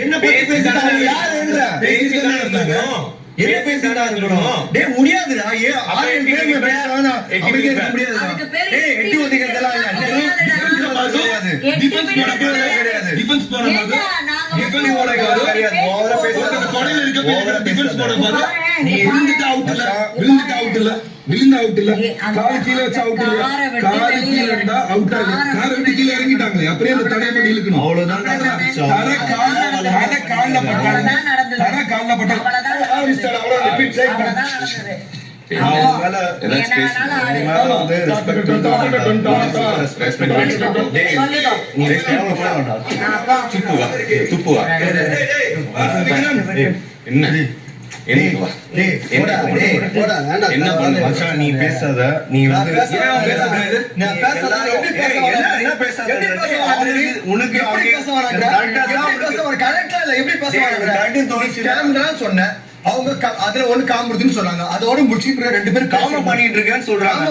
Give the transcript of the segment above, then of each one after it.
என்ன பத்தி பேசிட்டாங்க? யார் எழுதுற? பேசிட்டாங்க இருந்தாங்க. என்ன பேசிட்டாங்க? டேய் முடியாதுடா. ஆறு பேர் பேசறானா? அப்படியே இருக்க முடியாதுடா. டேய் எட்டி ஒதிக்கிறதெல்லாம் இல்ல. டிஃபென்ஸ் போட கிடையாது. டிஃபென்ஸ் போட போது டிஃபென்ஸ் போட கிடையாது. ஓவரா பேசுறது தொடையில இருக்க டிஃபென்ஸ் போட போது நீ விழுந்துட்ட அவுட் இல்ல. விழுந்துட்ட அவுட் இல்ல. விழுந்த அவுட் இல்ல. கால் கீழ வச்ச அவுட் இல்ல. கால் கீழ இருந்தா அவுட் ஆகல. கால் விட்டு கீழ இறங்கிட்டாங்க. அப்படியே அந்த தடைய பண்ணி இழுக்கணும். அவ்வளவுதான். தர கால்ல பட்டாங்க. தர கால்ல பட்டாங்க. ஆரம்பிச்சால அவ்வளவு ரிப்பீட் சைட் பண்ணு. அவங்கள என்ன பண்ண நீ பேசாத நீ உனக்கு சொன்ன அவங்க அதுல ஒண்ணு காம்புறதுன்னு சொன்னாங்க. அதோட முடிச்சு ரெண்டு பேரும் காம பண்ணிட்டு இருக்கேன்னு சொல்றாங்க.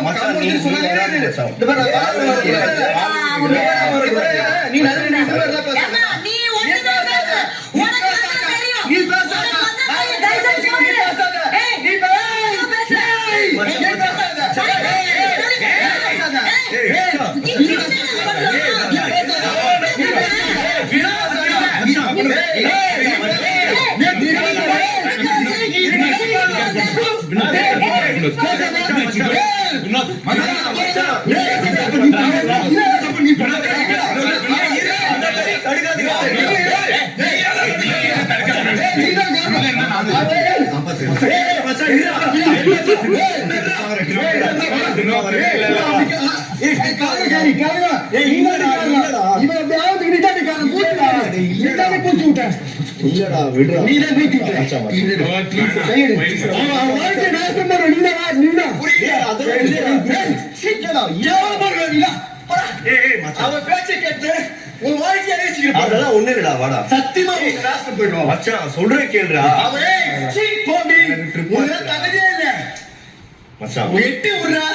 அதெல்லாம் ஒண்ணு இல்லடா. வாடா சத்தியமா போயிடுவான். மச்சான் சொல்றேன் கேளுடா. மச்சான் எட்டி விடுறா.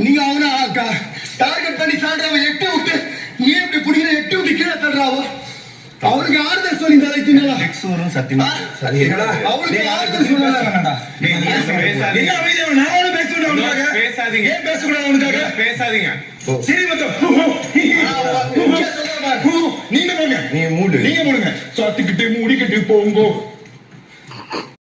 நீங்க அவனை டார்கெட் பண்ணி சாடுறவ எட்டி விட்டு நீ எப்படி பிடிக்கிற எட்டி விட்டு கீழே தள்ளுறாவோ அவருக்கு ஆறுதல் சொல்லி தலைக்குங்களா சத்தியமா அவருக்கு ஆறுதல் சொல்லலாம். பேசாதீங்க பேசக்கூடாது அவனுக்காக பேசாதீங்க. சரி மச்சான் நீங்க போங்க. நீங்க மூடுங்க. சாத்திக்கிட்டு மூடிக்கிட்டு போங்க.